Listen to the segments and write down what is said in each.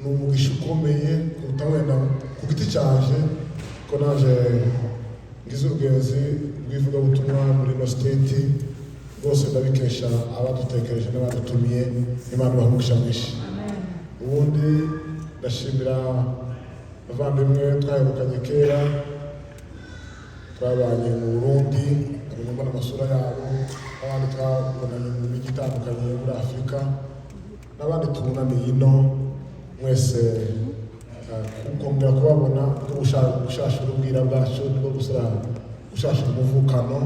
n'umugisha ukomeye utawenda ku giti cyaje ko naje ngize ubugenzi bw'ivugabutumwa muri no state bose ndabikesha abadutekereje n'abadutumiye Imana ibahe mwinshi. Ubundi ndashimira abavandimwe twahebukanye kera twabanye mu Burundi abanyuma n'amasura yabo abandi twabonanye mu mijyi itandukanye muri Afurika n'abandi tubonaniye ino mwese kongera kubabona no gushashura ubwira bwacu no gushashura umuvukano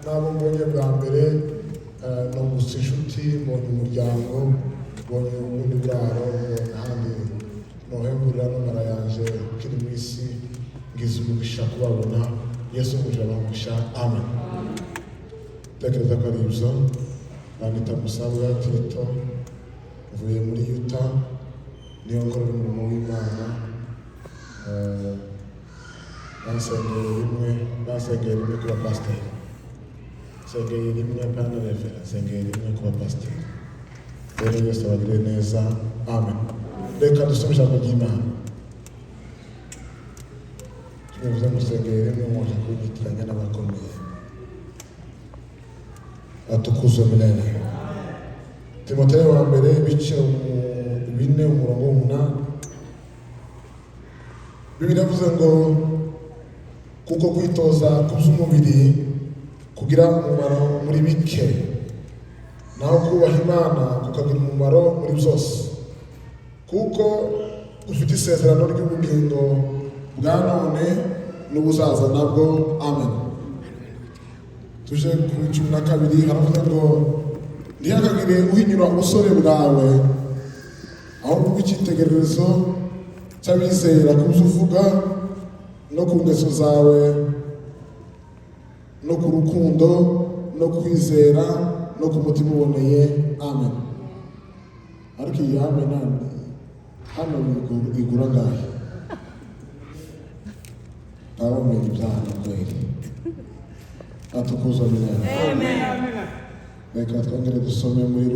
n'abo mbonye bwa mbere no gusa inshuti mbonye umuryango mbonye ubundi buraro ahandi nohemburira n'umara yanje ukiri mu isi ngize umugisha kubabona Yesu muje abamusha amen. Tekereza ko ari ibyo bandita Musabu ya Tito mvuye muri Utah niyo ngorora umurimo w'Imana basengeye rimwe kuba pasiteri sengeye rimwe pana revera sengeye rimwe kuba pasiteri rero yose abagire neza amen. Reka dusome ijambo ry'Imana tubivuze ngo sengeye rimwe mwaje kunyitiranya n'abakomeye atukuzwe milele. Timoteyo wa mbere ibice 4:8 Bibiliya ivuze ngo kuko kwitoza kuby'umubiri kugira umumaro muri bike naho kubaha Imana kukagira umumaro muri byose kuko ufite isezerano ry'ubugingo bwa none n'ubuzaza nabwo amen. Tuje ku 12 haravuze ngo ntihakagire uhinyura ubusore bwawe ahubwo icyitegererezo cy'abizera ku byo uvuga no ku ngeso zawe no ku rukundo no kwizera no ku mutima uboneye amen. Ariko iyi amen hano igura ngahe ntabamenye ibyaha kweri atukuzwa milele amen. Reka twongere dusome muri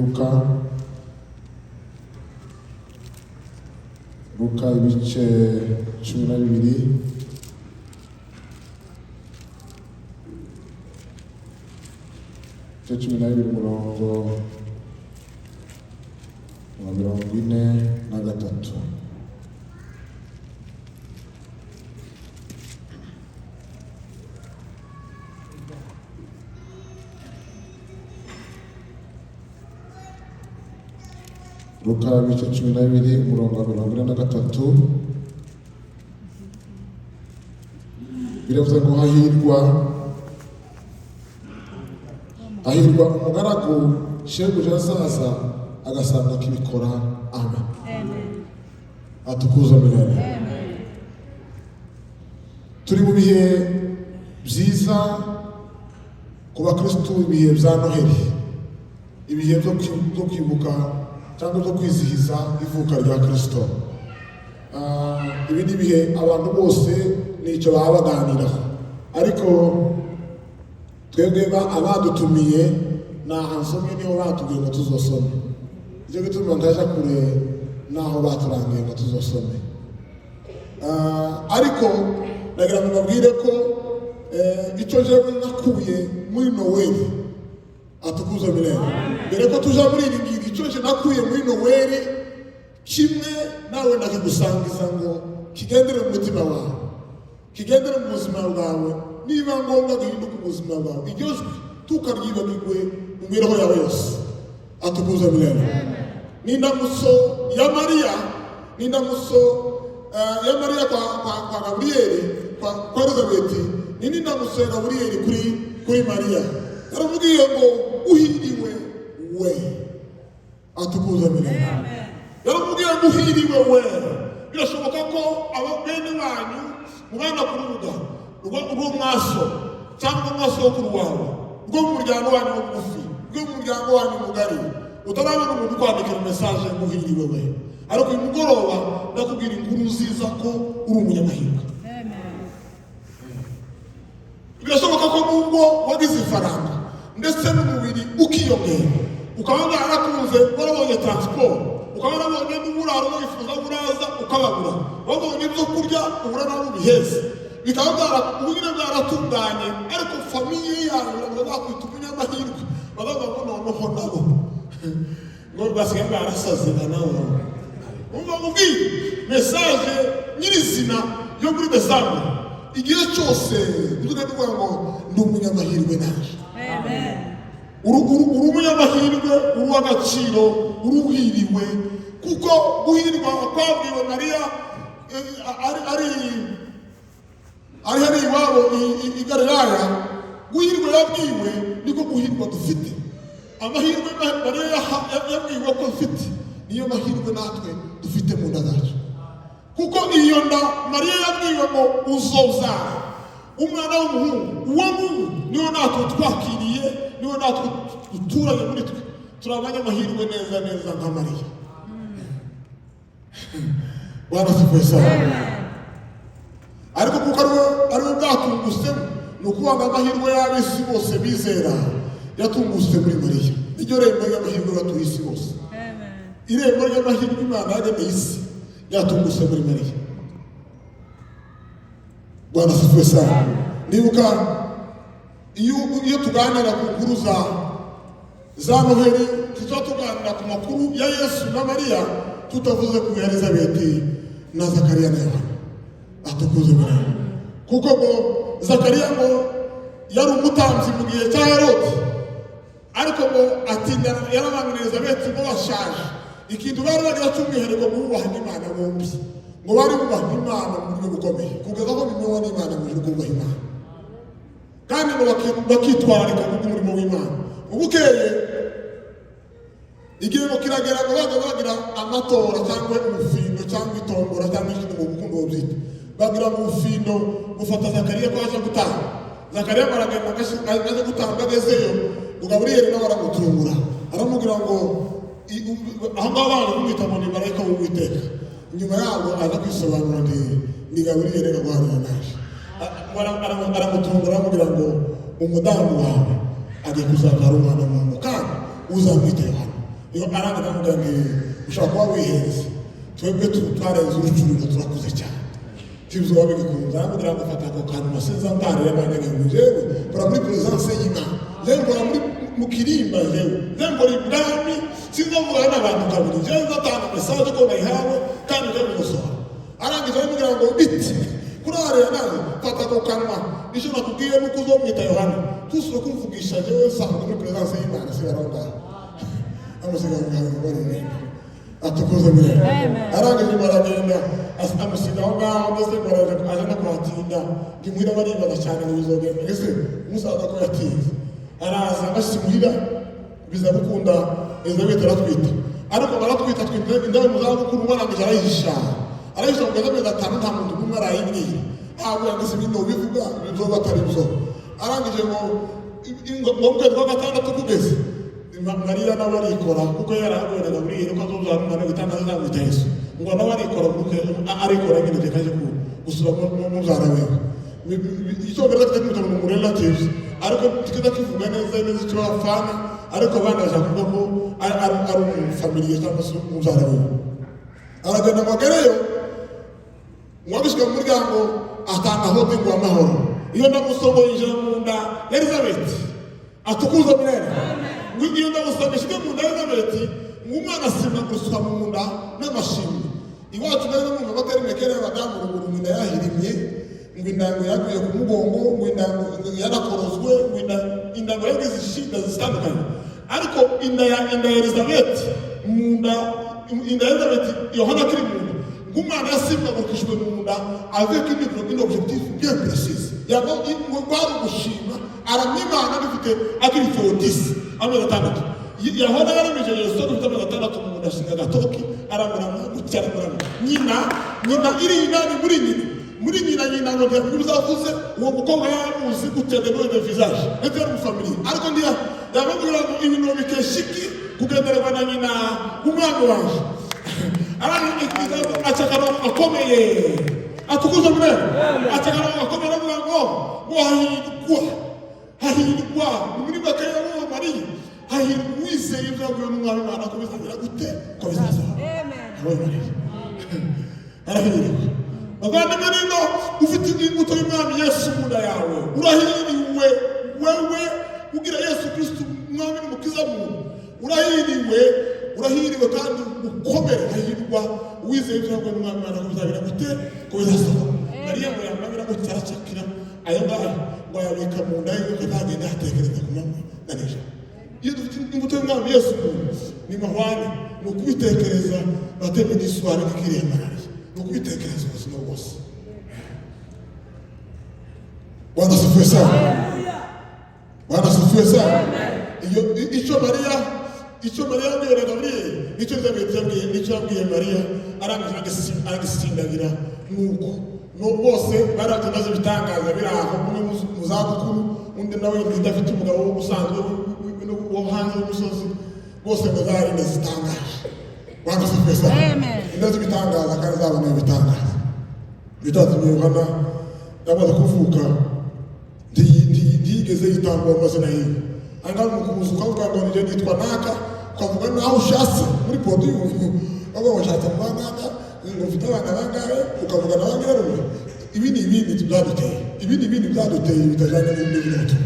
Luka ibice 12 umurongo wa 43. Luka ibice 12 umurongo wa 43 biravuze ngo hahirwa umugaragu shebuja azaza agasanga kibikora amen. Atukuzwe milele amen. Turi mu bihe byiza ku bakristo, ibihe bya Noheli, ibihe byo kwibuka cyangwa byo kwizihiza ivuka rya Kristo. Ibi ni bihe abantu bose nicyo baba baganiraho, ariko twebwe abadutumiye nahansomye niho batubwiye ngo tuzosome. Icyo gituma ndaje kure naho baturangiye ngo tuzosome. Ariko nagira ngo mbabwire ko icyo jewe nakuye muri Noweli atukuzwe milele. Mbere ko tuja muri iri ngiri icyo je nakuye muri Noweli kimwe nawe ndakigusangiza ngo kigendere mu mutima wawe, kigendere mu buzima bwawe, niba ngombwa guhinduka ubuzima bwawe iryo jwi tukaryibagirwe mu mibereho yawe yose. Atukuzwe milele. N'indamuso ya Mariya kwa Gaburiyeli kwa Elizabeti n'indamuso ya Gaburiyeli kuri Mariya yaramubwiye ngo uhiriwe we. Atukuzwe milele. Yaramubwiye ngo uhiriwe we. Birashoboka ko ababene banyu mubana ku rubuga urwo mwaso cyangwa umwasokuru wawe rwo mu muryango wanyu mugufi rwo mu muryango wanyu mugari utarabona umuntu kwandikira message ngo uhiriwe we, ariko uyu mugoroba ndakubwira inkuru nziza ko uri umunyamahirwe. Birashoboka ko nubwo wagize ifaranga ndetse n'umubiri ukiyongera ukaba warakunze warabonye transport ukaba warabonye n'uburaro wifuza buraza ukababura babonye ibyo kurya ubura nabo biheze bikaba ubugire bwaratunganye ariko famiye yawe bazakwita umunyamahirwe bakavuga ngo noneho nabo ngo basigaye barasaze nabo umva mubwire mesaje nyirizina yo muri Desambu igihe cyose uvuga ngo ndi umunyamahirwe naje amen uri umunyamahirwe uri w'agaciro uruhiriwe kuko guhirwa kwabwiwe Mariya ari iwabo i Galilaya guhirwa yabwiwe niko guhirwa dufite amahirwe Mariya yabwiwe ko dufite niyo mahirwe natwe dufite mu nda zacu kuko iyo nda Mariya yabwiwe ngo uzobyara umwana w'umuhungu uwo nguwo niwo natwe twakiriye niwo natwe duturanye muri twe turi abanyamahirwe neza neza nka Mariya Bwana asifiwe sana ariko kuko ariwe bwatungusemo ni ukuvuga amahirwe y'ab'isi bose bizera yatunguse muri Mariya iryo rembo ry'amahirwe batuye isi bose irembo ry'amahirwe Imana yaremeye isi yatunguse muri Mariya Bwana asifiwe sana nibuka iyo tuganira ku nkuru za Noheli tuganira ku makuru ya Yesu na Mariya tutavuze ku ya Elizabeti na Zakariya na Yohana atukuze muri kuko ngo Zakariya ngo yari umutambyi mu gihe cya Herode ariko ngo atinda yarabangana Elizabeti ngo bashaje ikintu bari bagira cy'umwihariko mu bubaha Imana bombi ngo bari bubaha Imana mu buryo bukomeye kugeza aho bimewe n'Imana mu buryo bwubaha Imana kandi ngo bakitwararika ku murimo w'Imana ubukeye igihe ngo kiragera ngo bagira amatora cyangwa umufindo cyangwa itombora cyangwa ikindi mu bukungu byita bagira mu bufindo gufata Zakariya ko aje gutaha Zakariya baragenda aje gutaha bagezeyo ngo Gaburiyeli nawe aramutungura aramubwira ngo aho ngaho abantu bumwita ngo ni marayika w'Uwiteka nyuma yabo aza kwisobanura ni Gaburiyeli gahwana naje aramutungura aramubwira ngo umudamu wawe agiye kuzabyara umwana w'umuhungu kandi uzamwite Yohana iyo aranga avuga ngo ushaka kuba wihenze twebwe twarenze urucuriro turakuze cyane tibyo wabikunze aramubwira ngo fata ako kantu masenza mbare y'abanyage ngo jewe para muri presence y'Imana jewe para muri mu kirimba jewe mbori ibwami sinzavuga n'abantu kabiri jewe nzatanga message ko nayihawe kandi jewe bisohora arangiza aramubwira ngo biti kurare nawe fata ako kanwa icyo nakubwiye nuko uzomwita Yohana tusure kumvugisha jewe sanga muri presence y'Imana sigaronga amusigaye bari atukuze mbere arangije baragenda amusiga aho ngaho ndetse aje no kuhatinda ngimuhira baribaza cyane ngo bizogenda ese umusaza ko yatinze araza basimuhira biza gukunda Elizabeth aratwita ariko baratwita twite indawe muzabukuru barangije arayihisha ngo Elizabeth atanu nta muntu n'umwe arayibwira ahubwo yanditse ibintu bivuga bizoba atari byo arangije ngo mu kwezi kwa gatandatu kugeze Mariya nawe arikora kuko yaragweraga muri iyo ko azobyara umwana w'itandatu azamwita Yesu ngo nawe arikora kuko arikora nyine tekaje gusura mu muzara wewe icyo bera cyane mu relatives ariko tikida kivuga neza icyo bafana ariko bana bazavuga ko ari familie cyangwa se umuzara wewe aragenda magareyo mwabishika mu muryango atanga hote ngo amahoro iyo ndamusongo yinjira mu nda Elizabeth atukuza mirere iyo ndamusabishije mu nda Elizabeth umwana asima guswa mu nda n'amashimwe iwacu nari mu batari mekere abadamu ruguru mu nda yahirimye ngo indango yaguye ku mugongo ngo indango yarakorozwe ngo indango yagize ishinga zitandukanye ariko inda Elizabeth mu nda Elizabeth Yohana kiri mu nda ngumwana yasimba gukishwe mu nda avec une objectif bien précis yabo ngo kwari gushima aramimana bifite akiri 40 amezi atandatu Yohana yaramije Yesu dufite amezi atandatu mu nda shinga gatoki aramurana gucyara nyina iri inani muri nyina ngo ntibizavuze uwo mukobwa yamuzi gutende no de visage était une famille ariko ndiya yababwira ngo ibintu bikeshiki kugenderwa na nyina umwana waje abandi achakara akomeye atukuza mbere achakara akomeye ngo hahirwa muri bakaya bo Mariya hahirwa wizeye ibyaguye n'umwami Imana ko bizagira gute ko bizaza amen arahiriwe. Abavandimwe rero ufite imbuto y'Umwami Yesu mu nda yawe, urahiriwe wewe ugira Yesu Kristo umwami n'umukiza muntu, urahiriwe kandi ukomere. Hahirwa uwizeye ibyo n'Umwami Imana kuzagira gute ko bizasohoka. Mariya ngo yamabira ngo cyaracakira ayo ngayo ngo yabika mu nda ye akagenda atekereza ku manywa na nijoro. Iyo dufite imbuto y'Umwami Yesu ni mahwane, ni ukubitekereza bateme n'iswari nk'ikiriye Mariya, ni ukubitekereza ubuzima bwose. Bwana asifiwe sana. Bwana asifiwe sana. Icyo Mariya yabwiye Gaburiyeli nicyo yabwiye Mariya arangije aragisindagira. Nuko bose baratumaze ibitangaza biri aho, umwe mu zabukuru undi nawe udafite umugabo wo usanzwe wo hanze y'umusozi, bose ngo zari zitangaje. Bwana asifiwe sana. Indazi bitangaza kandi zabona ibitangaza bitatumye Yohana yamaze kuvuka ntigeze yitangwa amazina yiwe. Angahe umukubuzi ukavuga ngo nije nitwa naka, ukavuga naho ushatse muri podiyumu aho washatse mu naka ngo ufite abana bangahe ukavuga na bangahe rumwe. Ibi ni ibindi byaduteye bitajyanye n'ibintu.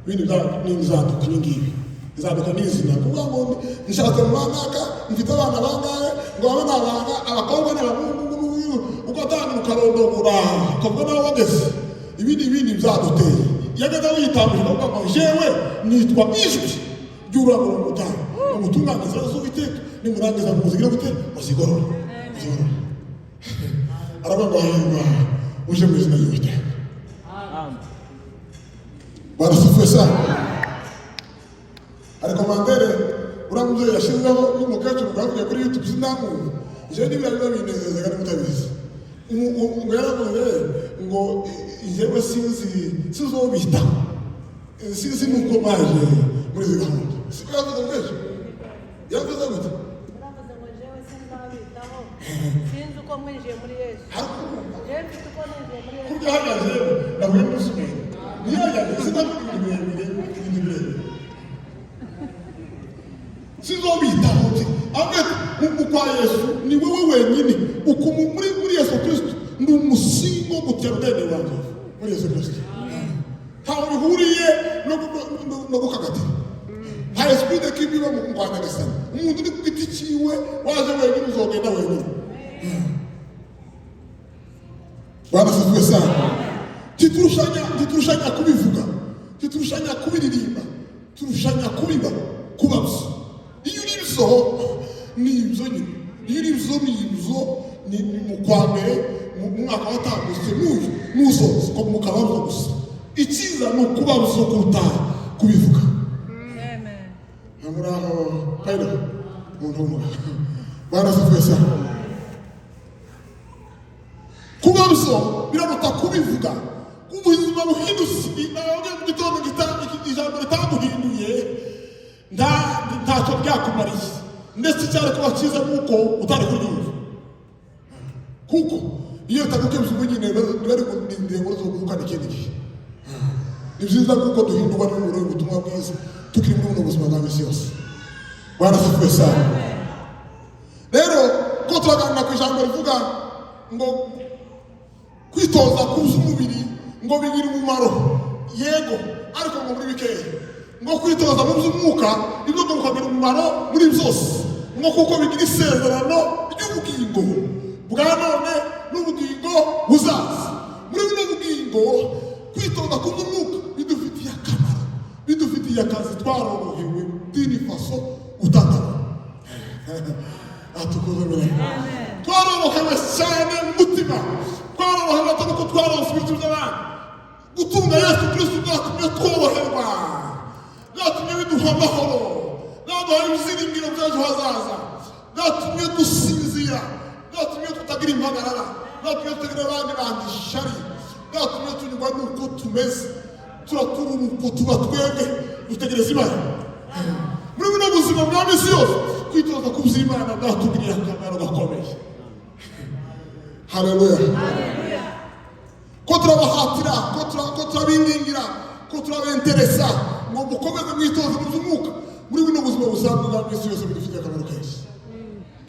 Ibindi n'inzaduka n'ingibi izaduka n'izina kuvuga ngo nshatse mu naka mfite abana bangahe ngo abe ni abana abakobwa n'abahungu ugatanga ukarondogora ukavuga nawe wageze. Ibindi byaduteye yagaza witambira ukavuga ngo jewe nitwa ijwi ry'urangurura umutara umutunganiza z'Uwiteka nimurangiza muzigira gute muzigorora. Aravuga ngo hahirwa uje mu izina ry'Uwiteka. Bwana asifiwe sana. Ariko mandere uriya mubyeyi yashyizeho y'umukecuru bwavuye kuri YouTube sinamuntu jewe n'ibira biba binezeza kandi mutabizi. Ngo yaravuze ngo jewe sinzobita sinzi nuko baje muri izi gahunda. Siko yavuze mwejo yavuze gute? Yaravuze ngo jewe sinzabitaho sinzi uko mwinjiye muri Yesu. Jewe mfite uko mwinjiye muri Yesu. Kurya hagaze nahuye n'umusumeri niyo yagaze sinabwira ibintu sinzobitaho ahubwo kwa Yesu ni wowe wenyine ukumu muri Yesu Kristo ndi umusingo gutya rudende wanjye muri Yesu Kristo. Ntawe bihuriye no gukagatira. Hari esprit de kibi wa mu Rwanda gasana umuntu uri ku giti cyiwe waje wenyine uzogenda wenyine. Bwana asifiwe sana. Titurushanya kubivuga, titurushanya kubiririmba, turushanya kubiba kubabuza. Iyo uri ibyo ni ibyo nyine, iyo uri ibyo ni mu kwa mbere mu mwaka watambutse n'usoza ko mu kabaruza gusa. Icyiza ni ukubabuza kuruta kubivuga. Amuraho hayda umuntu Bwana asifiwe sana. Kubabuza biraruta kubivuga. Ubuzima buhindutse nawe mu gitondo ijambo ritaguhinduye ntacyo byakumariye ndetse cyane kuba cyiza nuko utari kuryumva, kuko iyo utagukebye nyine bari kundindira ngo uzokukana ikindi gihe. Ni byiza kuko duhindurwa n'umuriro w'ubutumwa bwiza tukiri muri buno buzima bwa misi yose. Bwana asifiwe sana. Rero ko turaganira ku ijambo rivuga ngo kwitoza kuza umubiri ngo bigira umumaro, yego ariko ngo muri bikeya. Ngo kwitoza mu by'umwuka ibyo ngo bikagira umumaro muri byose, ngo kuko bigira isezerano ry'ubugingo bwa none n'ubugingo buzaza. Muri buno bugingo kwitoza ku by'umwuka bidufitiye akamaro, bidufitiye akazi, twarorohewe dini faso utandukanye. Atukuze mbere twarorohewe cyane mu mutima, twarorohewe atari ko twaronse ibintu by'abandi. Gutunga Yesu Kristo byatumye tworoherwa, byatumye biduha amahoro, byaduha ibyiringiro by'ejo hazaza, byatumye dusinzira, byatumye tutagira impagarara, byatumye tutagira abandi bandi ishari, byatumye tunyurwa n'uko tumeze, turaturu uko tuba twebwe dutegereza Imana. Muri buno buzima bwa misi yose kwitoza ku by'Imana byatugiriye akamaro gakomeye. Haleluya. Ko turabahatira, ko turabingingira, ko turabenteresa ngo mukomeze mwitoze mu by'umwuka. Muri buno buzima busanzwe bwa misi yose bidufitiye akamaro kenshi.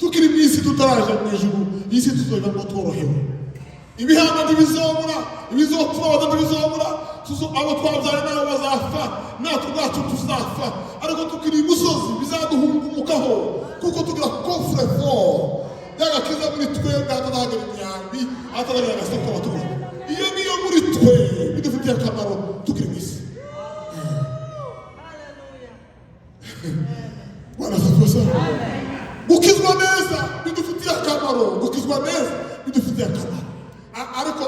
Tukiri mu isi tutaraje mu ijuru isi tuzoga ngo tworohewe ibihanga ntibizobura ibizotubabaza ntibizobura abo twabyaye nabo bazapfa natwe ubwacu tuzapfa ariko tukiri imusozi bizaduhungumukaho kuko tugira komfurefo y'agakiza muri twebwe atazagera imyambi atazagera agasoko abaturage iyo niyo muri twe bidufitiye akamaro tukiri mu isi Bwana sasa gukizwa neza bidufitiye akamaro gukizwa neza bidufitiye akamaro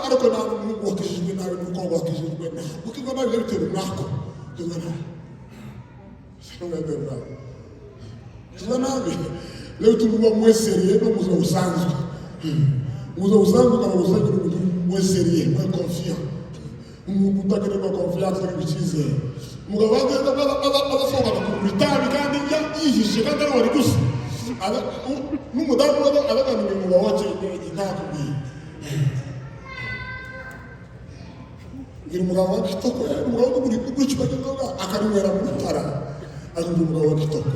ariko nta muntu wakijijwe nawe n'umukobwa wakijijwe nawe gukizwa nawe bitewe n'ako gukizwa nawe gukizwa nawe rero tuba mweseriye no muzo busanzwe ukaba busanzwe n'umuntu mweseriye mwe confiant umuntu utagererwa confiance ari bikizere umugabo wagenda adasohoka ku itabi kandi yihishe kandi ari wari gusa n'umudamu abaganiriye umugabo wacu ntakubwiye ngira umugabo wa kitoko umugabo wo muri cyuma cy'inzoga akarinywera mu rutara akumva umugabo wa kitoko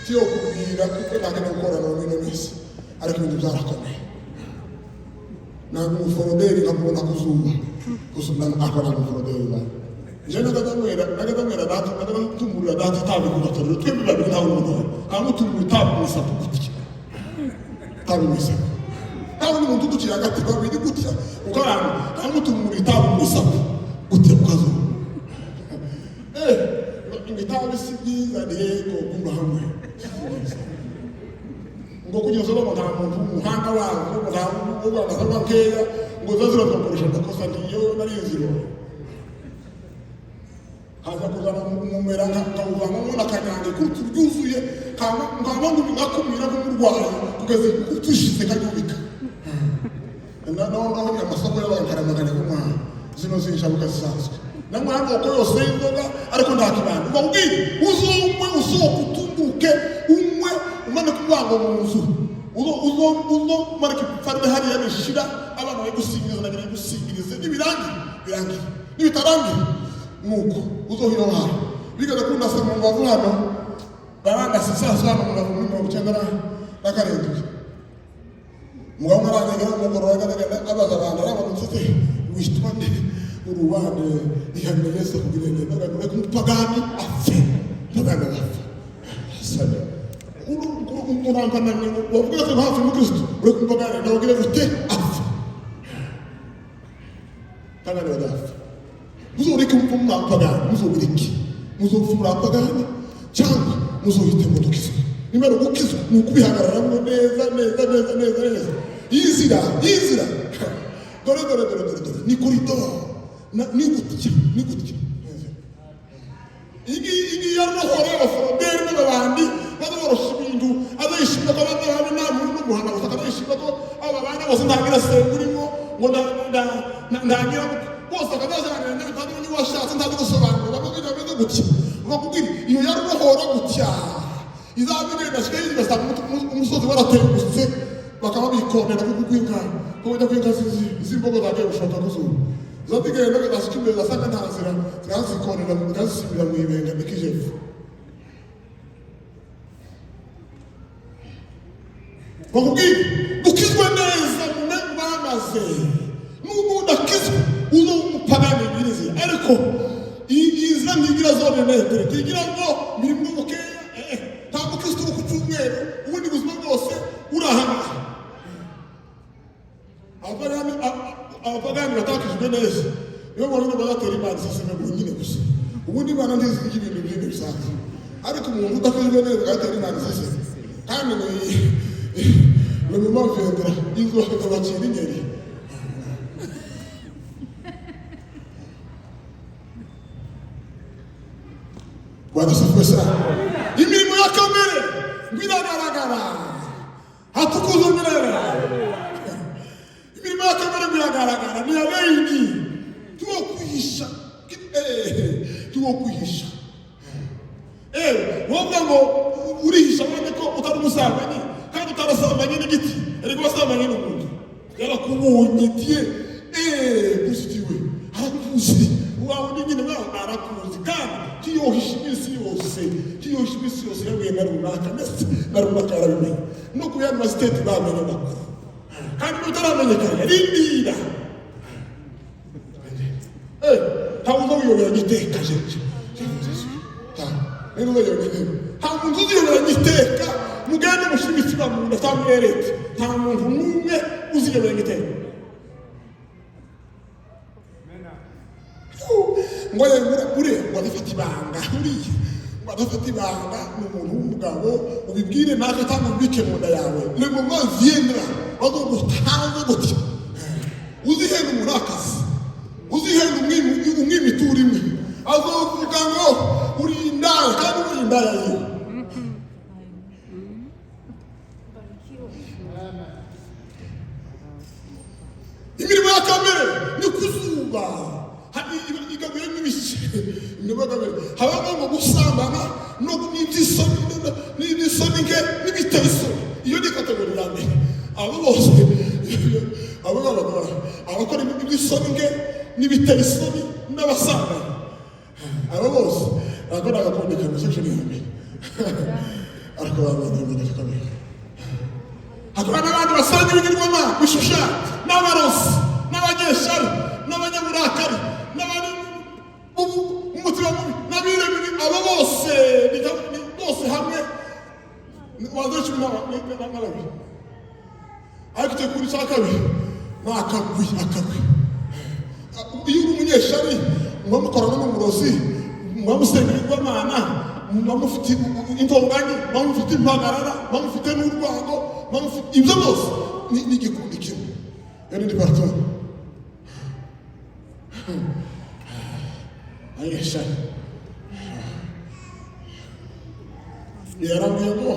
tiyo kubwira kuko ntakana gukorana mu bino minsi ariko ibintu byarakomeye ntabwo umuforoderi nkamubona kuzuba gusa akora umuforoderi bari njye nagatamwera data nagatumurira data itabi ku gatorero twembi babiri ntawe umuntu nkamutumura itabi mu isapu gutya itabi mu isapu ntawe n'umuntu udukira hagati babiri gutya ukaranga nkamutumura itabi mu isapu gutya ku kazuba itabi si byiza rero kumva hamwe ngo kugeza ubu nta muntu umuhanga wawe nta muntu ubana nkeya ngo zazira zakoresha amakosa ngiyo nari inzira haza kuzana umumera nkawuvanamo n'akanyange kutu ryuzuye nkaba ngo nakumira nk'umurwayi kugeza kutushize kanyubika naho amasoko y'abankaramagana nk'umwana zino zinshabuka zisanzwe namwe amoko yose y'inzoga ariko nta kibanda ubabwire uzumwe usohoka utunguke umwe umane kubango mu nzu uzo marike farde hariya bishira abantu bari gusigiriza nagira gusigiriza nibirangira nibitarangira nuko uzohira wawe bigaza ko ndasa mu mbavu hano baranga sasa hano mu mbavu mu cyangara bakarenduje mugabo maranga umugoro wagadaga abaza abantu arabanutse wishitwande uruwane ihamyese kugirene n'abantu kumupagani afe n'abantu afe sabe urangana wavuga ko hafi mu Kristo uri kumupagani ndabwira ute afe pagani wadafe muzoreke umupagani muzobiriki muzofumura pagani cyangwa muzohite mu dukizwa nimero gukizwa ni ukubihagararamo neza yizira dore ni koridoro ni gutya igi yarohora abaforoderi n'abandi bazaborosha ibintu azayishimira ko abandi nta muntu n'umuhanga gusa akazayishimira ko aba bana bose ntagira senga urimo ngo ntagira bose akazazanira n'ibitabo n'iwashatse ntazi gusobanura bakubwira bameze gutya bakubwira iyo yarohora gutya izabigenda shika yigasanga umusozi waratengutse bakaba bikondera kuko kwinka ko wenda kwinka zimbogo zagiye gushaka kuzuba zatigenda gashyika imbere zasanga nta nzira zirazikonera zirazisimira mu ibenga nikijefu bakubwira ukizwe neza bamaze n'ubundi akizwe uzo umupagani birizi ariko iza ntigira zone netere tigira ngo mirimo mukeya ntabwo Kristo ku cyumweru ubundi buzima bwose urahana abapagani batakijwe neza iyo bonyine bazatera imana iseseme mu nyine gusa ubundi imana ntizi ibintu byinshi bisanzwe ariko umuntu udakijwe neza agatera imana iseseme kandi ni mu mavendera izo bakira ingeri badasafwe sana imirimo ya kamere biragaragara hatukuza mirere imirimo ya kamere biragaragara ni abeyi tuwo kwihisha woga ngo urihisha wende ko utari umusambanyi kandi utarasambanye n'igiti ariko wasambanye n'umuntu yarakubonye tiye busitiwe arakuzi wawe nyine arakuzi kandi kiyohisha iminsi yose yahuye na runaka ndetse na runaka yarabimenye no ku yandi masiteti bamenye amakuru kandi mutaramenyekana rindira ntawe uza wiyobera giteka nta muntu uziyobera giteka mugende mushimitsi ba muntu atamwerete nta muntu n'umwe uziyobera giteka ngo wadafata ibanga uriya wadafata ibanga ni umuntu w'umugabo ubibwire natwe cyangwa ubike mu nda yawe rego mwavyendera bazogutanze gutya uzihenda umurakazi uzihenda umwimitura imwe azovuga ngo uri indaya kandi uri indaya yiwe imirimo ya kamere ni kuzuba igabuye n'ibiki habamo ngo gusambana no n'iby'isoni nke n'ibiteye isoni iyo ni kategori ya mbere abo bose abakora iby'isoni nke n'ibiteye isoni n'abasambana abo bose bakora agakondekana section ya mbere ariko babana kamere hakaba n'abandi basanga ibigirwamana bishushanya n'abarozi n'abanyeshari n'abanyaburakari n'abandi umutima mubi n'abiremere abo bose bose hamwe wazo cumi n'ababiri ariko icyo kuri cya kabiri ni akagwi iyo uri umunyeshari muba mukorana n'umurozi muba musenga ibigirwamana muba mufite intonganya muba mufite impagarara muba mufite n'urwango muba mufite ibyo byose ni igikundi kimwe iyo ni departement ayeshari yarambwiye ngo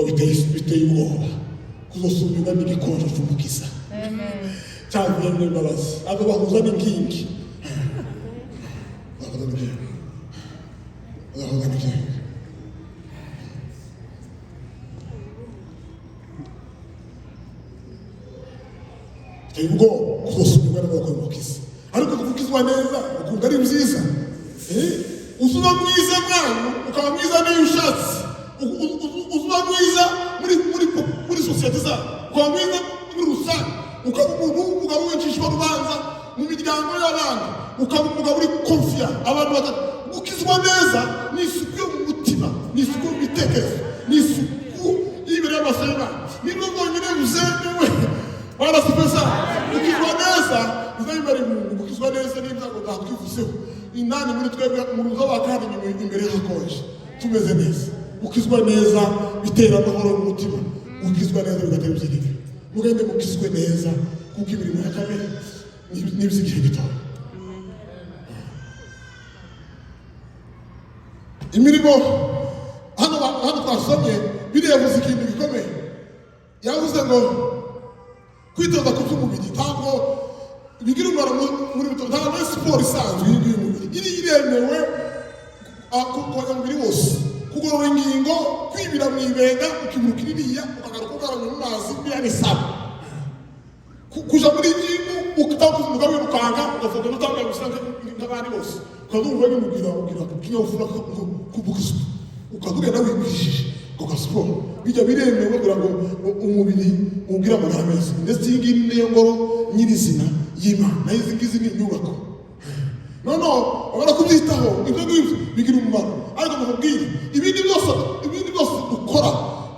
biteye ubwoba kuzosumirwa n'igikonjo cy'umukiza cyavuye mu imbabazi abo bahuza n'inkingi bahuza n'inkingi biteye ubwoba kuzosumirwa n'amaboko y'umukiza ariko kuvukizwa neza ukunda ari byiza uzuba mwiza mwana ukaba mwiza n'iyo ushatse uzuba mwiza muri sosiyete zawe ukaba mwiza muri rusange ukaba umuntu ukaba wicishwa urubanza mu miryango y'abandi ukaba umugabo uri konfiya abantu batatu gukizwa neza ni isuku yo mu mutima ni isuku yo mu bitekerezo ni isuku y'imbere y'amasenga nibwo bwonyine buzemewe barasipesa gukizwa neza bizabimara ibintu gukizwa neza n'ibyago byatwivuzeho inani muri twebwe mu ruzo bakandi imbere hakonje tumeze neza ukizwa neza bitera amahoro mu mutima ukizwa neza bigatera ibyiringiro mugende mukizwe neza kuko imirimo ya kamere n'iby'igihe gitoya imirimo hano twasomye biriyavuze ikintu gikomeye yavuze ngo kwitoza ku by'umubiri ntabwo bigira umumaro muri bito ntabwo ari siporo isanzwe y'umubiri iremewe ku banyamubiri bose kugorora ingingo kwibira mu ibenga ukiburuka iriya ukagaruka ugaranya mu mazi biriya ni sawa kuja muri jimu utakoze umugabo wirukanga ugafotora utambaye gusa nk'abandi bose ukazumva n'umubwira kinyabupfura kubukizwa ukagenda wigishije ako gasiporo bijya biremewe kugira ngo umubiri ugire amagara meza ndetse iyi ngiyi niyo ngoro nyirizina y'Imana nayo izi ngizi ni inyubako noneho ubara kubyitaho ibyo ngibyo bigira umumaro ariko mukubwire ibindi byose dukora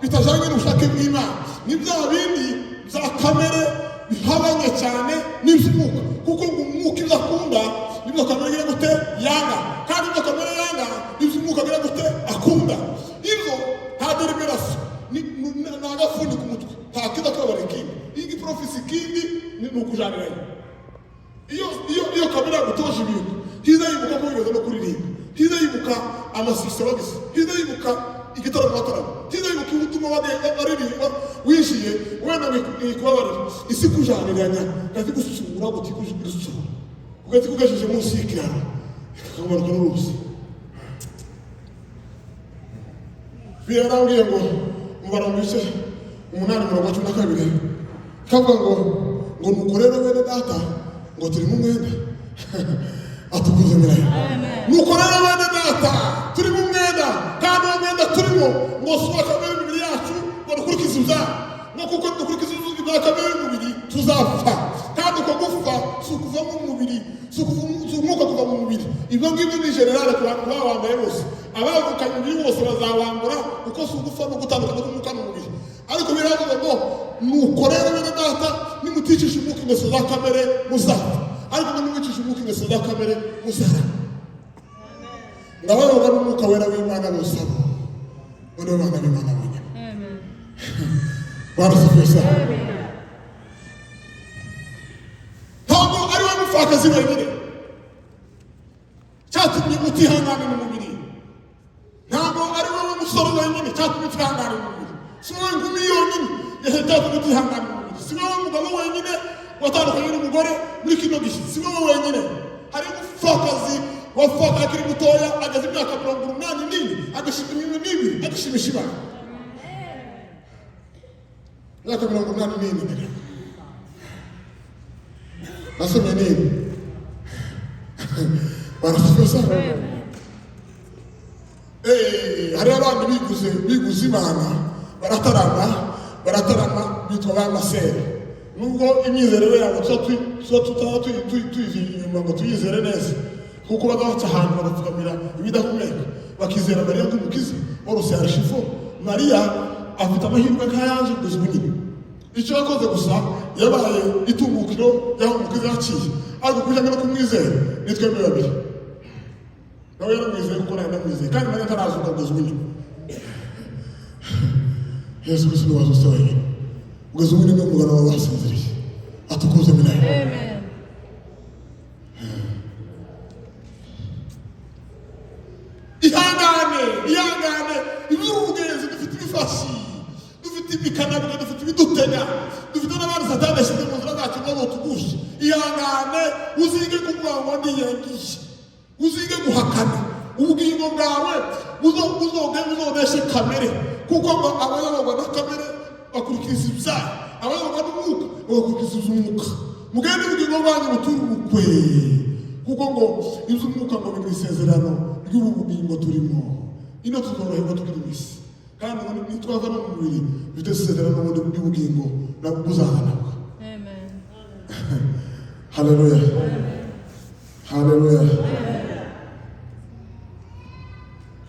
bitajyanye n'ubushake bw'Imana ni bya bindi bya kamere bihabanye cyane n'iby'umwuka kuko ngo umwuka ibyo akunda nibyo kamere igira gute yanga kandi ibyo kamere yanga iby'umwuka agira gute akunda ibyo nta deliberasiyo ni agafundi ku mutwe nta kiza kabara ikindi iyi profesi ikindi ni ukujaniranye iyo kamere yagutoje ibintu hiza yibuka ko wigeze no kuririmba hiza yibuka amasisi wagize hiza yibuka igitaramo wataramo hiza yibuka ubutumwa baririmba wishiye wenda kubabarira isi kujaniranya kazi gusura guti gusura ugati kugashishe munsi y'ikiraro kakamuruka n'uruzi birarambwiye ngo umubara mu bice 8:12 kavuga ngo nuko rero bene data ngo turi mu mwenda atukuze mirayo. Nuko rero bene data turi mu mwenda kandi uwo mwenda turimo ngo suba kamere imibiri yacu ngo dukurikize ibyaha ngo kuko dukurikiza ibya kamere y'umubiri tuzapfa kandi uko gupfa si ukuva mu mubiri si umwuka kuva mu mubiri. Ibyo ngibyo ni generale ku bantu bawambaye bose abavukanye umubiri bose bazawambura kuko si ugupfa no gutandukana n'umwuka n'umubiri. Ariko biravuga ngo nuko rero bene data nimuticisha umwuka ingeso za kamere muzapfa ariko nimwicisha umwuka ingeso za kamere muzarama. Ngabayoga n'umwuka wera w'Imana bose abo bane bana b'Imana bonyine. Barasifesa ntabwo ari we mupfakazi wenyine cyatumye utihangana mu mubiri, ntabwo ari wowe musore wenyine cyatumye utihangana mu mubiri, si wowe nkumi yonyine cyatumye utihangana mu mubiri, si wowe mugabo wenyine watandukanye n'umugore muri kino gihe, si wowe wenyine. Hari umupfakazi wapfaka akiri mutoya ageze imyaka 84 agashima ibintu n'ibi agashimisha Imana. Imyaka 84 nasomye nini barasifesa hari abandi biguze Imana baratarama bitwa ba masera. Nubwo imyizerere yabo tuyizi inyuma ngo tuyizere neza kuko bagaca ahantu bagapfukamira ibidahumeka bakizera Mariya nk'umukiza wose yarashifo. Mariya afite amahirwe nk'ayaje kugeza ubu nyine. Icyo yakoze gusa yabaye itungukiro y'aho umukiza yaciye ariko kujyanye no kumwizera ni twebwe babiri. Nawe yaramwizeye kuko nawe ndamwizeye kandi Mariya atarazuka kugeza ubu nyine. Yesu Kristo ni wazo wenyine kugeza ubu nyine umugana wawe wasinziriye atukuze minayo. Amen. Ihangane ibirugenzi dufite ibifashi dufite ibikanabwe dufite ibidutenya dufite n'abandi Satani yashyize mu nzira zacu ngo tugushe. Ihangane uzige kuvuga ngo ndiyengishe, uzige guhakana ubugingo bwawe uzodeshe kamere kuko ngo abayoborwa na kamere bakurikiza ibyaha, abayoborwa n'umwuka bakurikiza umwuka. Mugende ubugingo bwanyu buturukwe kuko ngo iby'umwuka ngo biri isezerano ry'ubu bugingo turimo. Ino tuzoroherwa tukiri mu isi kandi nitwava no mu mubiri dufite isezerano ry'ubugingo nabwo buzahanagwa. Amen. Haleluya. Haleluya.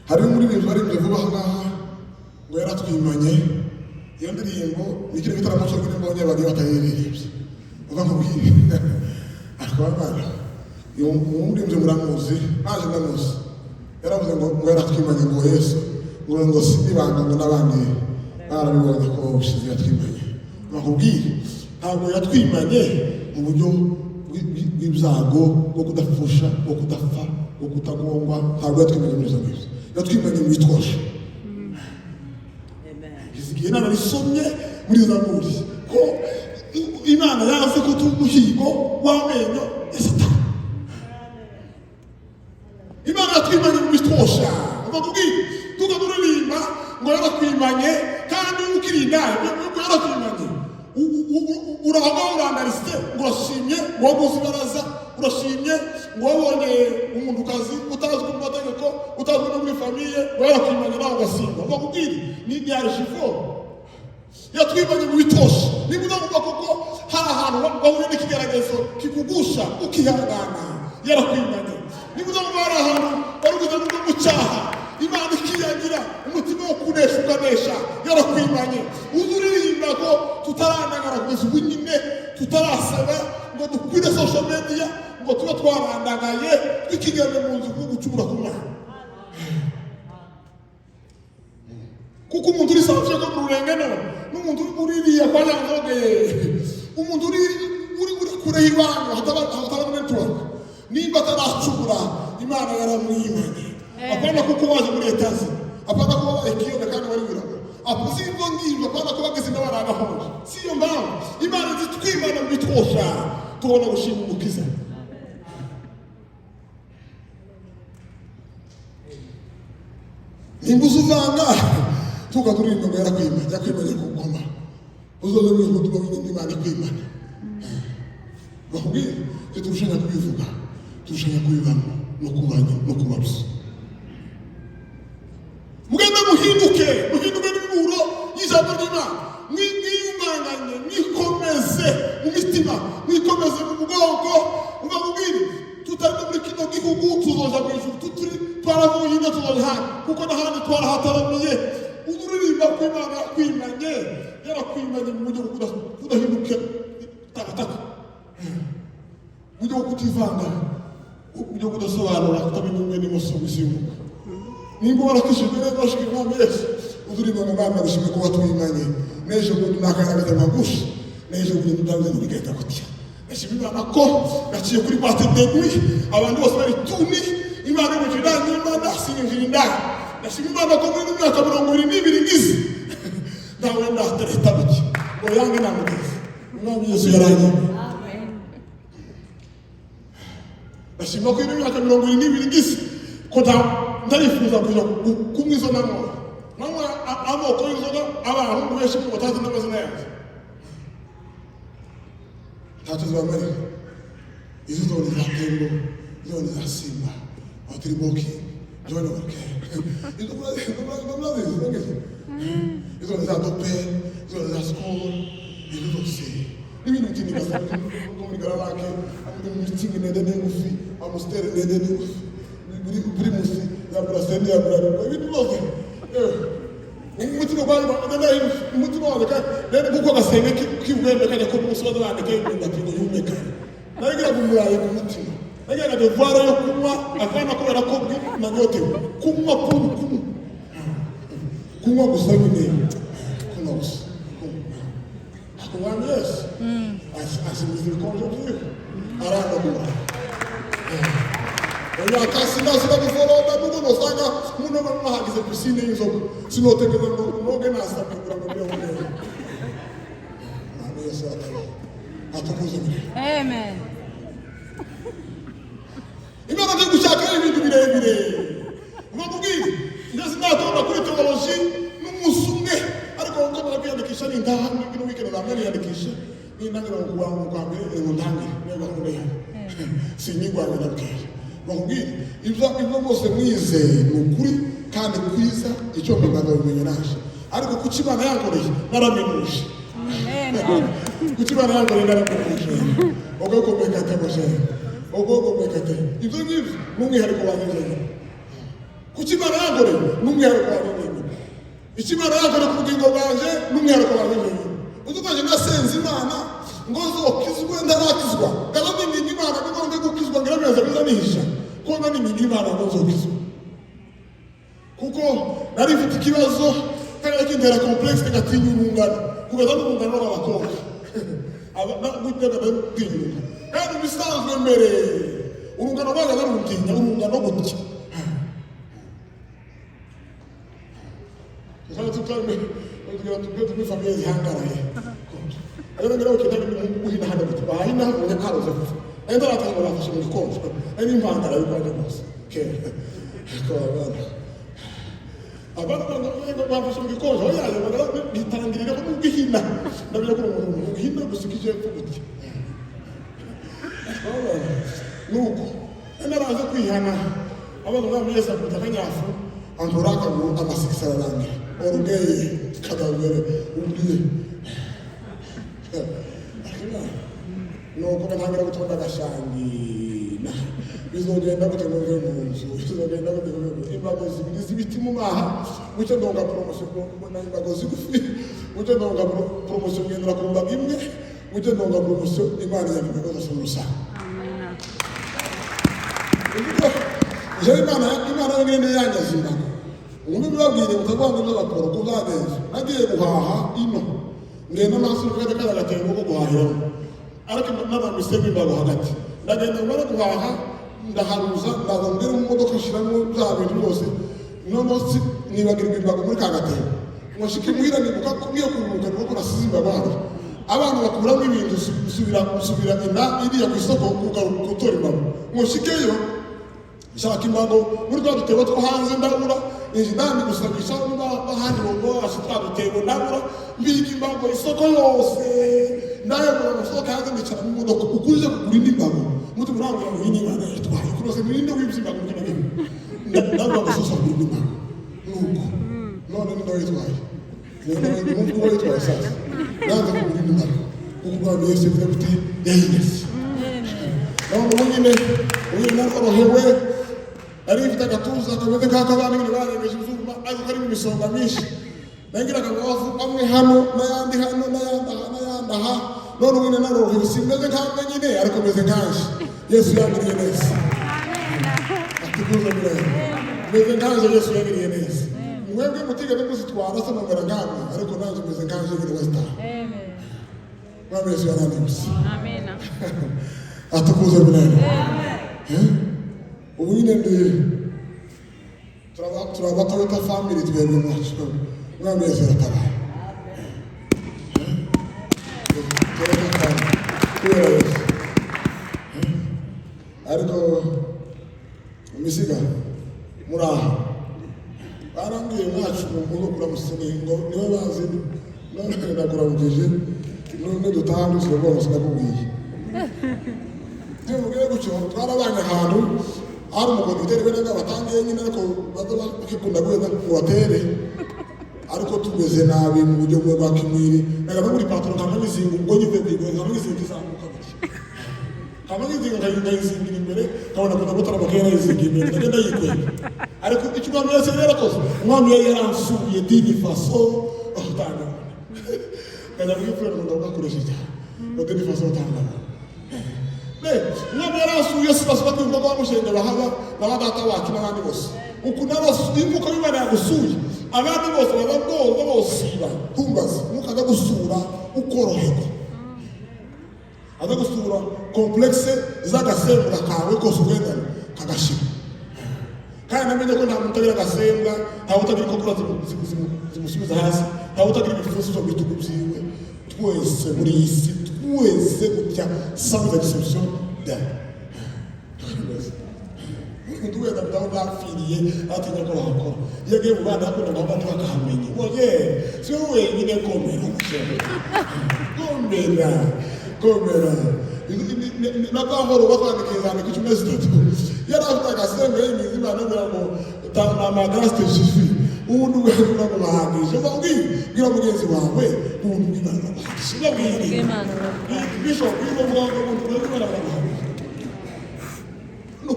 Hari muri bintu bari vuba aha ngaha ngo yaratwimanye. Iyo ndirimbo ni kiri gitaramo cyo kuri mbonye bagiye batayirimbye uva mu bwire akabana iyo muri muramuzi naje ndamuzi yaravuze ngo yaratwimanye ngo Yesu ngo sibanga ngo n'abandi barabibonye ko ubushize yatwimanye. Bakubwire ntabwo yatwimanye mu buryo bw'ibyago bwo kudapfusha bwo kudapfa bwo kutagongwa, ntabwo yatwimanye muri izo ngibyo, yatwimanye mu bitwosha. Igihe narisomye muri Zaburi ko Imana yavuze ko tumuhigo w'amenyo ya Satani. Imana yatwimanye mu bitwosha. Bakubwire tukaduririmba ngo yarakwimanye kandi ukiri naye ngo yarakwimanye urahaga urandarisite ngo urashimye ngo waguze ibaraza, urashimye ngo wabonye umundukazi utazwi mu mategeko utazwi no muri famiye ngo yarakwimanye nawe ugasimba. Bakubwire ni ibyarishifo yatwimanye mu bitosha. Niba udavuga kuko hari ahantu wahuye n'ikigeragezo kikugusha ukihangana yarakwimanye. Niba udavuga hari ahantu wari ugeze mu cyaha Imana ikiyangira umutima wo kunesha ukanesha yarakwimanye. Uzuririmba ko tutaranagara kugeza ubu nyine tutarasaba ngo dukwire social media ngo tuba twarandagaye twikigane mu nzu gucubura ku Mana kuko umuntu uri safi ko mu rurengano n'umuntu uririya kwa yanzogeye umuntu uri kure y'Imana hataba network nimba ataracubura Imana yaramwimanye. Apana kuko waje muri etazi, apana kuba wakiyo kandi wari wirabo, apuzi ibyo ngibyo apana kuba bageze n'abaragahoje. Si yo mpamvu Imana zitwimana mu bitwosha tubona gushima umukiza. Nimbuza uvanga tukaduririmba ngo yarakwimanye yakwimanye ku ngoma uzoze ngo tuba Imana kwimana. Bakubwire turushanya kubivuga turushanya kubibamo no kubanya no kubarusa. Mugenda muhinduke n'imiburo y'ijambo ry'Imana, mwiyumanganye, mwikomeze mu mitima, mwikomeze mu mugongo, mubabwire tutari muri kino gihugu tuzoja mu ijuru, twaravuye ino tuzoja hano, kuko n'ahandi twarahataramiye. Uzuririmba ko Imana yakwimanye, yarakwimanye mu buryo bwo kudahinduke takataka, mu buryo bwo kutivanga, mu buryo bwo kudasobanura, kutamenya umwe n'imoso gusimbuka. Nimba warakishijwe neza washika Imana Yesu, uzuririmba ngo Imana ishimwe ko watwimanye, n'ejo bundi nakayageze magusha, n'ejo bundi ndabize ndigenda gutya. Ndashima Imana ko naciye kuri bate degui, abantu bose bari tuni, Imana imujiranye, Imana sinjira indani. Ndashima Imana ko muri myaka 22 ngize nawe ndatereta biki ngo yange namugeze. Umwami Yesu yaranye. Amen. Ndashima ko muri myaka 22 ngize ko ndarifuza kuja kumwizo namwe. Namwe amoko y'inzoga abantu benshi ko batazi n'amazina yazo. Tatuzamere. Izo zone za tembo, zone za simba, watiriboki, zone wake. Izo za dope, izo za school, izo zose. Ibi n'ikindi gasaba muri garabake, ari mu mitingi nede n'ingufi, amustere nede n'ingufi. Buri musi ya brasende ya brado. Ibi n'ose. Umutima wanjye umutima wanjye kandi kuko gasenga kibwembe kajya ko musozo wandike ibintu ngo yumeka. Nagira gumuraye ku mutima. Nagira devoir yo kunywa afana kubera ko nanyote. Kunywa kunywa gusa nyine. Kunywa gusa. Kunywa Yesu. Asimizi konjo aranda kunywa. Oya kasi nasi bakuforoba nuko nosanga muno bahagize pisine y'inzoga sinotegeza ngo noge nasabye kurangabira ngo Yesu atukuze. Amen. Imana ndi gushaka ibintu birebire. Mwabubwire ndetse ndatonda kuri teology n'umusumwe ariko ngo barabiyandikisha ni ndaha n'ibintu wikene bamwe yandikisha ni nangira ngo kubangu kwa mbere ngo ndange neba ngo ya sinyigwa ndabwira. Mwabubwire ibyo bose mwize n'ukuri kandi kwiza icyo mbaga bimenye naje ariko kuki Imana yankoreye naramenyuje. Kuki Imana yankoreye naramenyuje ogoko mekate bose ogoko mekate ibyo ngibyo n'umwihariko wanjye. Kuki Imana yankoreye n'umwihariko wanjye. Iki Imana yankoreye ku bugingo bwanjye n'umwihariko wanjye. Uzubaje nasenze Imana ngo zokizwe ndarakizwa kandi ni Imana ngo gukizwa ngirameza bizanisha ko nani ni Imana ngo zokizwa kuko nari mfite ikibazo kandi kindera complex tegatinya urungano kubaza n'urungano rw'abakobwa aba gutega batinya kandi bisanzwe mbere urungano rwaga narutinya urungano gutya Sasa tutame tugira famille zihangaraye Agora ngira ukitaka muhina hada bitu bahina ngo karoza enda atangora afashe mu gikonjo ari impangara y'Rwanda bose ke ko abana bafashe mu gikonjo yayo bagara bitangirira ko mugihina ndabira ko umuntu mugihina gusikije fuguti nuko naraza kwihana abantu bamwesa kutakanya afu antoraka mu amasikisara rangi orugeye kadabere ubliye nuko batangira gutonda agashangina bizogenda gute mu nzu bizogenda gute imbago zibiti mu maha mucyo ndonga promotion na imbago zigufi mucyo ndonga promotion ngendera ku mbaga imwe mucyo ndonga promotion Imana yabimbago zose rusa amen. Imana ngene yanyaza imbago umuntu babwire mutagwanga n'abakoro kuzagenza nagiye guhaha ino ngenda nasu kada gatengo ko guhahira ariko n'abamisemi babo hagati ndagenda ngora guhaha ndaharuza ndazongera mu modoka shiramo bya bintu byose noneho nibagirwa imbago muri kagatengo mwashike muhira nibuka kubiye kuruhuka nuko nasize imbago abantu bakuramo ibintu subira inda iriya ku isoko gutora imbago mwashikeyo shaka imbago muri twa dutebo two hanze ndabura injidani gusabisha n'abahandi bo ashitwa dutebo ndabura mbiki imbago isoko yose ndayo mu isoko hanze ndicara mu modoka ukuje kugura imbago mutu murango ngo yini Imana yitwaye kurose ninde wibyimba ngo kina nini ndabwo gusosa ngo Imana nuko none ndo yitwaye none ngo yitwaye sasa naza ngo Imana ubwo Yesu bwite yayigeze none unyine narorohewe arifite agatuza kameze nk'akabana nyine baremeje uzuma ariko kari mu misonga myinshi nangira kagawafu amwe hano n'ayandi hano n'ayandi aha none unyine narorohewe simeze nk'amwe nyine ariko meze nkanje Yesu yagiriye neza atukuza birere meze nkanje Yesu yagiriye neza mwebwe mutigeze muzitwara se mumera nkamwe ariko nanje meze nkanje nyine wasta mwami Yesu yarandimuse amen atukuza birere ubu nyine ndi turaba Toyota family twebwe mwacu mwami Yesu yaratabaye ariko umisiga muraha barambwiye mwacu umuntu kuramusini ngo niwe bazi none ndakuramukije none dutaha dusubire bose ndakubwiye mubwire gutyo twarabanye ahantu hari umugabo iterwe n'abatangiye nyine ariko baza bakikunda guheza ngo batere ariko tumeze nabi mu buryo bwo bakimwiri nagana muri patron kamamizinga ubwo nyive kwigoza kamamizinga izamuka gutya kamamizinga ngayizingira imbere kabona kuda gutara bakera yizinga imbere ndagenda yikwega ariko icyo Umwami Yesu yarakoze Umwami yaransuye dini faso utanga kaza kwifura ngo ndakoresha cyane dini faso utanga Umwami yaransuye sibasaba kwimba bamushenge bahaba n'abadata wacu n'abandi bose uku n'abasuka b'Imana yagusuye abandi bose bababwoba bosiba kumbaza mukaza gusura ukoroherwa aza gusura complexe z'agasembwa kawe kose ugendana kagashira kandi namenye ko nta muntu utagira agasembwa ntawe utagira ikokora zimusubiza hasi ntawe utagira ibifuzo byo bitugu byiwe twese muri iyi si twese gutya sans exception nduwenda mutaho bapfiriye atinya ko bakora iyo agiye mu bana hakunda ngo abandi bakahamenye oye si wowe wenyine komera komera nakahoro bakwandika izandiko 13 yari afite agasembe y'imizi Imana agira ngo amagrasite jifi ubundi ubwira ngo bahagije bwira mugenzi wawe ubundi bw'Imana bahagije bishop bw'Imana bahagije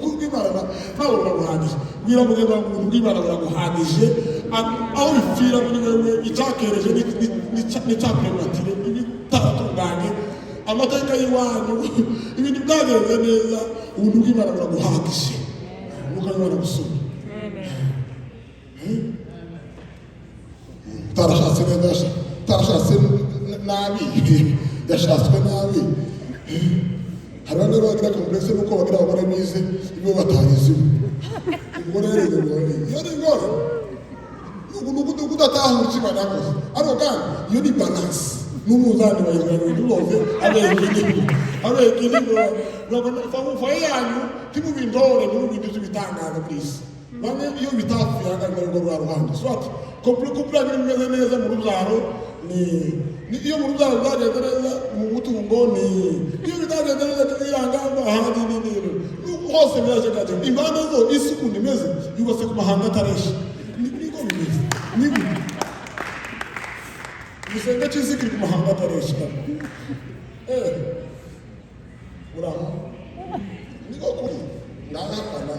kubw'Imana nawe uraguhagije bwira mugenzi wawe umuntu bw'Imana uraguhagije aho bipfira muri wewe icyakereje n'icyakurematire ibitaratunganye amateka y'iwanyu ibintu byagenze neza umuntu bw'Imana uraguhagije nuko Imana gusura tarashatse neza tarashatse nabi yashatswe nabi hari abandi bagira complexe nuko bagira abagore bize ibyo batarize ubwo rero yari ngora nuko udatahura Imana yakoze ariko kandi iyo ni balance n'umuzani bayizana n'uloze abegini ngo yanyu timubindore n'ubintu bitangaza kwisi bamwe iyo bitafuye hagati ngo ruhande swat couple bimeze neza mu rubyaro ni iyo mu rubyaro byagenze neza mu mutungo ni iyo bitagenze neza twirangamba ahandi ni hose biraje impande zo isi kundi meze yubatse ku mahanga ataresha niko bimeze nibi bisenge cy'izikiri ku mahanga ataresha uraho niko kuri ndahakana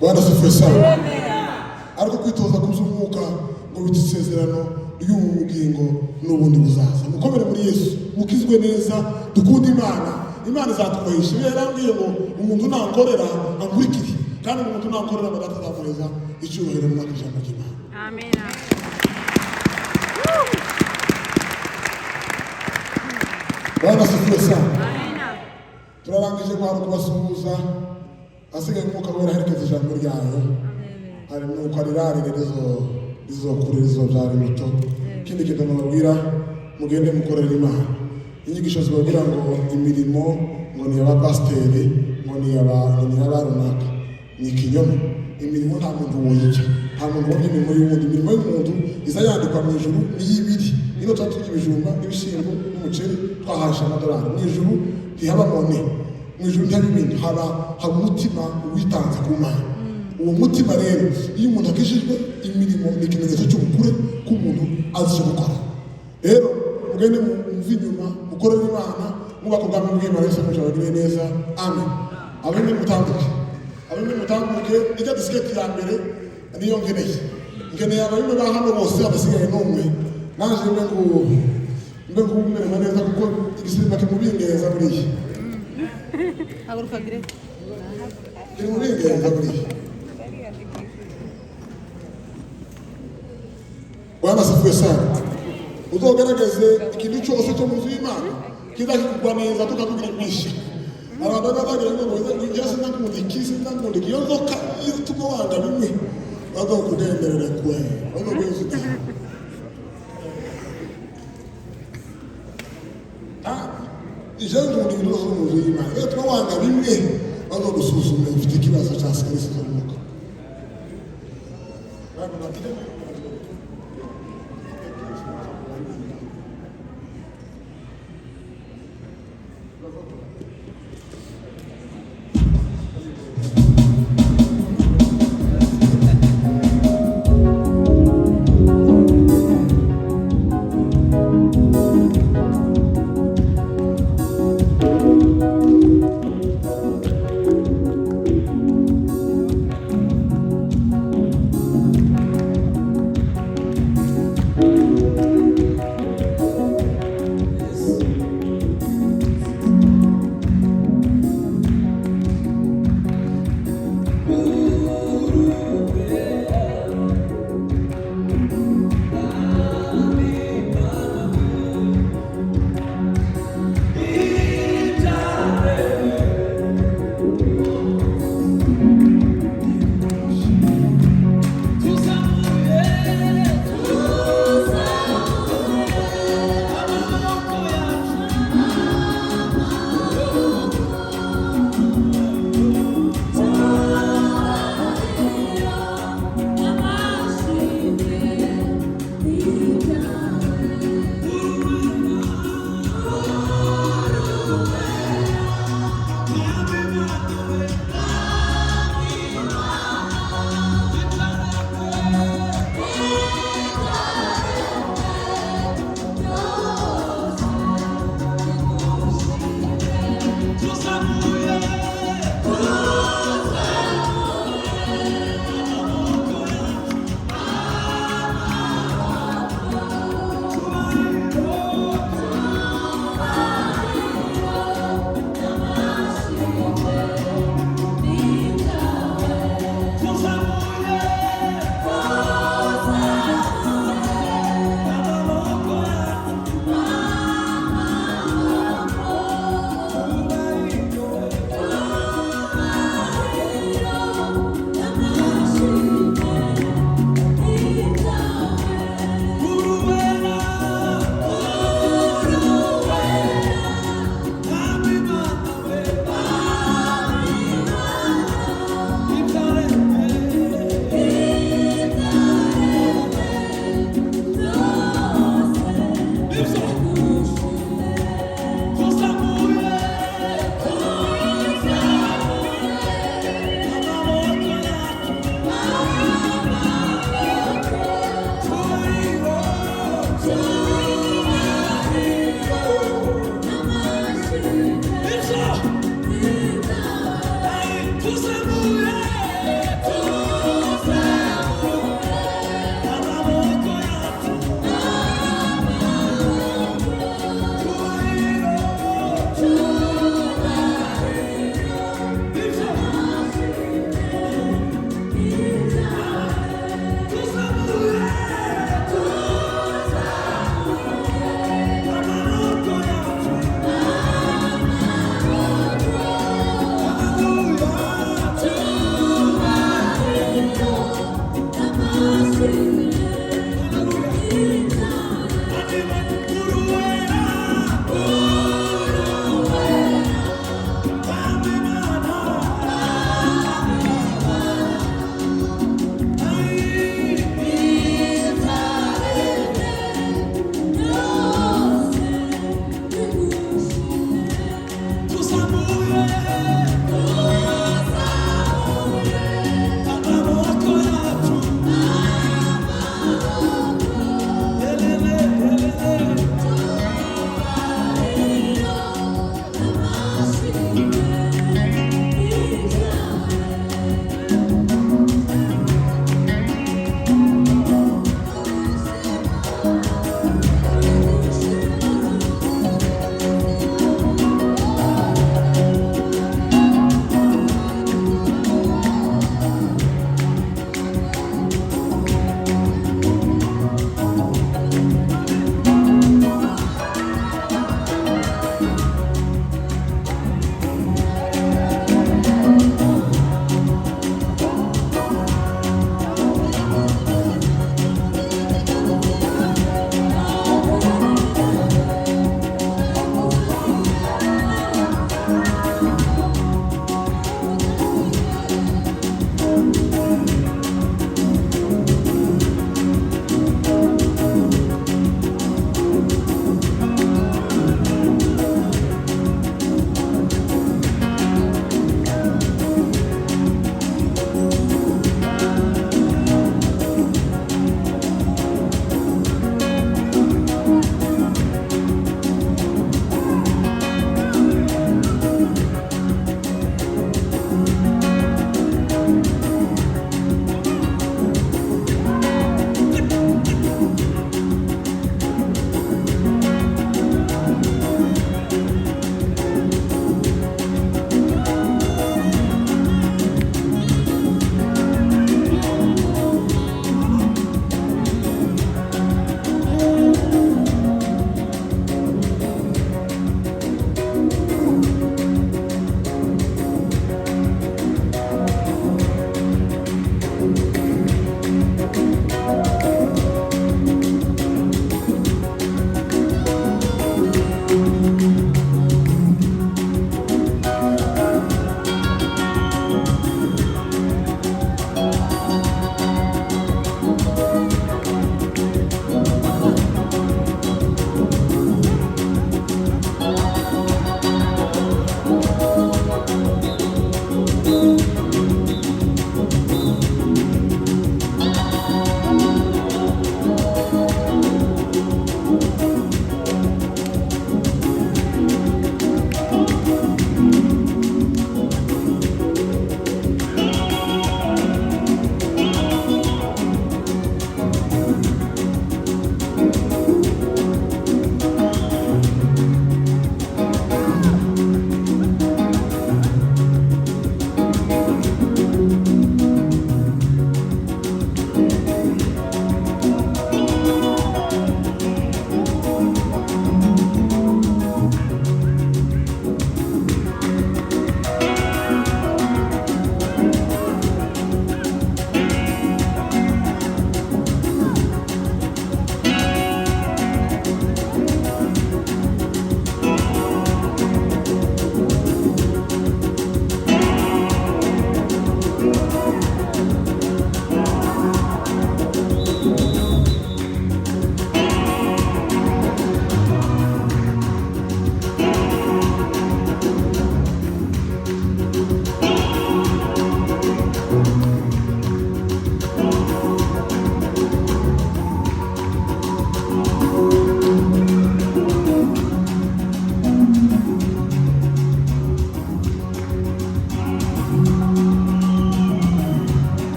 Bwana sifiwe sana ariko kwitoza kuby'umwuka ngo bita isezerano ry'ubugingo n'ubundi buzaza mukomere muri Yesu mukizwe neza dukunda Imana izatubahisha yarambwiye ngo umuntu nakorera ankurikire kandi umuntu nakorera bagatazamureza icyubahiro mu ijambo ry'Imana amen Bwana sifiwe sana turarangije kwa kubasuhuza asigaye umwuka wera herekeza ijambo ryayo hari nuko arirarire rizokure rizobyara imbuto ikindi kintu nababwira mugende mukorera Imana inyigisho zibabwira ngo imirimo ngo ni y'abapasiteri ngo ni y'aba runaka ni ikinyoma imirimo nta muntu woyica nta muntu wabona imirimo y'umuntu imirimo y'umuntu iza yandikwa mu ijuru n'iy'ibiri ino tuba turya ibijumba n'ibishyimbo n'umuceri twahasha amadolari. Mu ijuru ntihaba mone, mu ijuru ntihaba ibindi, haba umutima witanze ku Mana. Uwo mutima rero iyo umuntu akijijwe, imirimo ni ikimenyetso cy'ubukure k'umuntu azi icyo gukora. Rero mugende mumve inyuma, mukorere Imana, mwubaka ubwami bw'Imana. Yesu mujabagire neza, amen. Abemwe mutambuke, abemwe mutambuke. Ijya disiketi ya mbere niyo nkeneye abemwe ba hano bose, abasigaye n'umwe. Naje mbe ngumererwa neza kuko igisimba kimubingereza buriya. Haguruka gire. Kimubingereza buriya. Bwana asifiwe sana. Uzogerageze ikintu cyose cyo mu nzu y'Imana kizakugwa neza tukakugira byinshi. Abantu bagira ngo njye sinakunda ikisi sinakunda iyo nzoka ituma wanga bimwe bazokugenderera kwe bazogweza ijambo nkunda ibintu zo mu nzu y'Imana iyo tuma wanga bimwe bazogusuzuma ufite ikibazo cya sikarisi zo mu mwuka.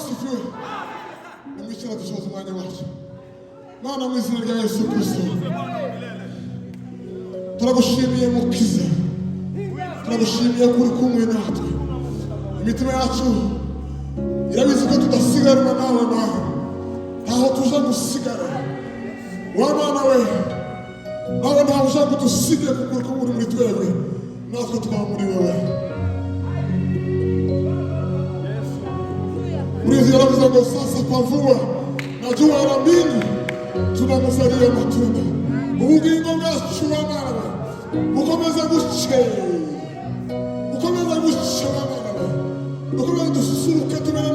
asifiwe. Nimwicara dushoza umwanya wacu. Mana mu izina rya Yesu Kristo, turagushimiye mukiza, turagushimiye kuri kumwe natwe. Imitima yacu irabizi ko tudasigarana nawe nawe, ntaho tuja gusigara. Wa Mana we, nawe ntaho uja kudusiga kuko uri kumwe muri twebwe, natwe twaba muri wewe. Mlinzi yaravuze ngo sasa kwa mvua na jua la mbingu tunamzalia matunda. Ubugingo bwacu Mana we bukomeze guce, bukomeze guce Mana we, bukomeze dususuruke tumene